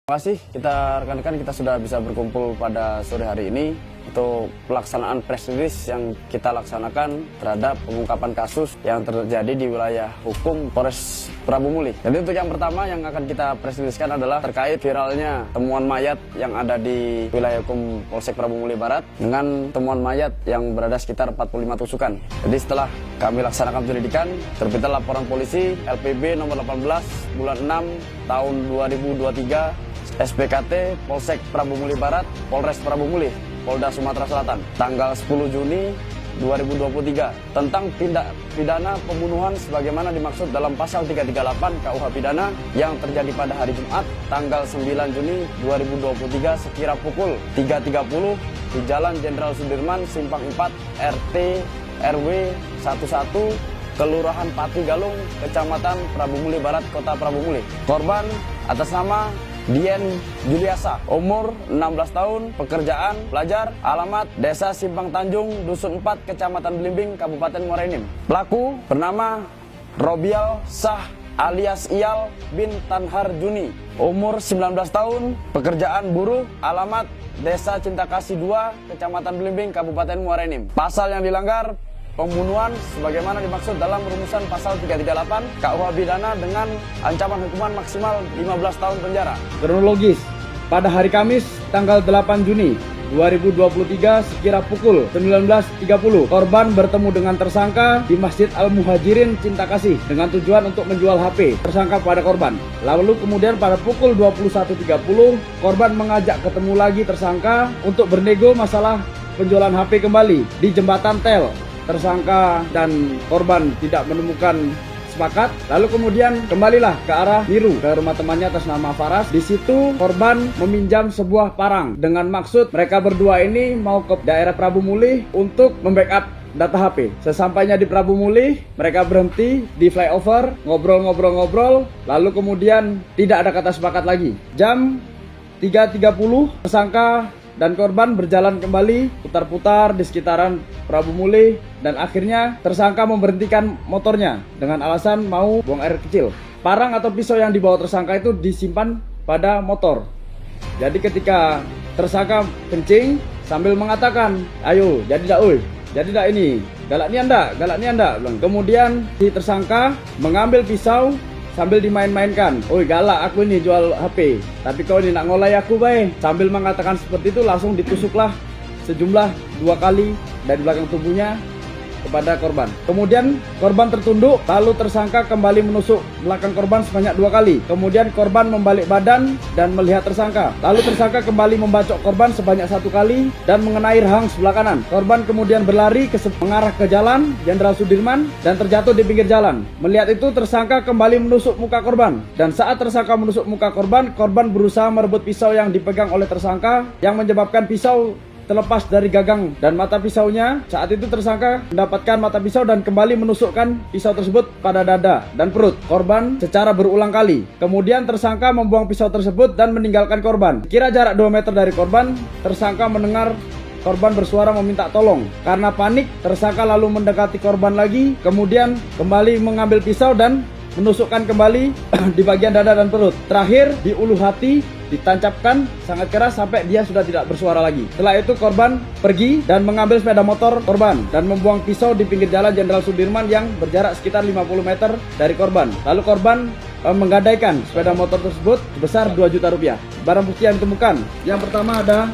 Terima kasih rekan-rekan kita sudah bisa berkumpul pada sore hari ini untuk pelaksanaan press release yang kita laksanakan terhadap pengungkapan kasus yang terjadi di wilayah hukum Polres Prabu Muli. Jadi untuk yang pertama yang akan kita press release-kan adalah terkait viralnya temuan mayat yang ada di wilayah hukum Polsek Prabu Muli Barat dengan temuan mayat yang berada sekitar 45 tusukan. Jadi setelah kami laksanakan penyelidikan, terbitlah laporan polisi LPB nomor 18 bulan 6 tahun 2023 SPKT Polsek Prabu Muli Barat, Polres Prabu Muli, Polda Sumatera Selatan, tanggal 10 Juni 2023 tentang tindak pidana pembunuhan sebagaimana dimaksud dalam pasal 338 KUH Pidana yang terjadi pada hari Jumat tanggal 9 Juni 2023 sekira pukul 3.30 di Jalan Jenderal Sudirman, Simpang 4, RT RW 11, Kelurahan Pati Galung, Kecamatan Prabu Muli Barat, Kota Prabu Muli. Korban atas nama Dian Juliasa, umur 16 tahun, pekerjaan, pelajar, alamat Desa Simpang Tanjung, Dusun 4, Kecamatan Belimbing, Kabupaten Muara Enim. Pelaku bernama Robial Sah alias Iyal bin Tanhar Juni, umur 19 tahun, pekerjaan buruh, alamat Desa Cinta Kasih 2, Kecamatan Belimbing, Kabupaten Muara Enim. Pasal yang dilanggar pembunuhan sebagaimana dimaksud dalam rumusan pasal 338 KUH Pidana dengan ancaman hukuman maksimal 15 tahun penjara. Kronologis, pada hari Kamis tanggal 8 Juni 2023 sekira pukul 19.30 korban bertemu dengan tersangka di Masjid Al-Muhajirin Cinta Kasih dengan tujuan untuk menjual HP tersangka pada korban. Lalu kemudian pada pukul 21.30 korban mengajak ketemu lagi tersangka untuk bernego masalah penjualan HP kembali di Jembatan Tel. Tersangka dan korban tidak menemukan sepakat, lalu kemudian kembalilah ke arah Miru, ke rumah temannya atas nama Faras. Di situ korban meminjam sebuah parang dengan maksud mereka berdua ini mau ke daerah Prabu Muli untuk membackup data HP. Sesampainya di Prabu Muli, mereka berhenti di flyover, ngobrol-ngobrol, lalu kemudian tidak ada kata sepakat lagi. Jam 3.30 tersangka dan korban berjalan kembali putar-putar di sekitaran Prabu Muli dan akhirnya tersangka memberhentikan motornya dengan alasan mau buang air kecil. Parang atau pisau yang dibawa tersangka itu disimpan pada motor. Jadi ketika tersangka kencing sambil mengatakan, "Ayo, jadi dak oi. Jadi dak ini. Galak ni anda." Kemudian si tersangka mengambil pisau sambil dimain-mainkan. "Oi, galak aku ini jual HP, tapi kau ini nak ngolai aku bae." Sambil mengatakan seperti itu langsung ditusuklah sejumlah 2 kali dari belakang tubuhnya kepada korban. Kemudian korban tertunduk, lalu tersangka kembali menusuk belakang korban sebanyak 2 kali. Kemudian korban membalik badan dan melihat tersangka. Lalu tersangka kembali membacok korban sebanyak 1 kali dan mengenai rahang sebelah kanan. Korban kemudian berlari mengarah ke Jalan Jenderal Sudirman dan terjatuh di pinggir jalan. Melihat itu tersangka kembali menusuk muka korban. Dan saat tersangka menusuk muka korban, korban berusaha merebut pisau yang dipegang oleh tersangka yang menyebabkan pisau terlepas dari gagang dan mata pisaunya. Saat itu tersangka mendapatkan mata pisau dan kembali menusukkan pisau tersebut pada dada dan perut korban secara berulang kali. Kemudian tersangka membuang pisau tersebut dan meninggalkan korban. Kira jarak 2 meter dari korban, tersangka mendengar korban bersuara meminta tolong. Karena panik, tersangka lalu mendekati korban lagi, kemudian kembali mengambil pisau dan menusukkan kembali di bagian dada dan perut. Terakhir di ulu hati ditancapkan sangat keras sampai dia sudah tidak bersuara lagi. Setelah itu korban pergi dan mengambil sepeda motor korban dan membuang pisau di pinggir Jalan Jenderal Sudirman yang berjarak sekitar 50 meter dari korban. Lalu korban menggadaikan sepeda motor tersebut sebesar 2 juta rupiah. Barang bukti yang ditemukan, yang pertama ada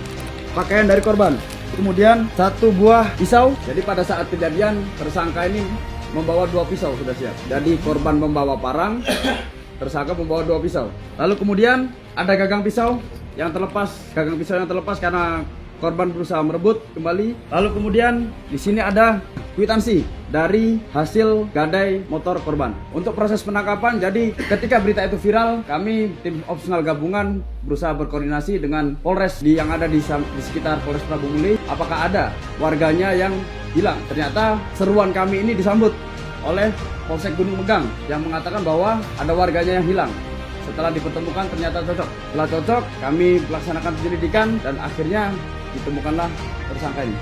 pakaian dari korban, kemudian 1 buah pisau. Jadi pada saat kejadian tersangka ini membawa 2 pisau sudah siap. Jadi korban membawa parang, tersangka membawa 2 pisau. Lalu kemudian ada gagang pisau yang terlepas karena korban berusaha merebut kembali. Lalu kemudian di sini ada kwitansi dari hasil gadai motor korban. Untuk proses penangkapan, jadi ketika berita itu viral, kami tim opsional gabungan berusaha berkoordinasi dengan Polres yang ada di sekitar Polres Prabu Muli. Apakah ada warganya yang hilang? Ternyata seruan kami ini disambut oleh Polsek Gunung Megang yang mengatakan bahwa ada warganya yang hilang. Setelah dipertemukan ternyata cocok. Setelah cocok, kami melaksanakan penyelidikan dan akhirnya ditemukanlah tersangka ini.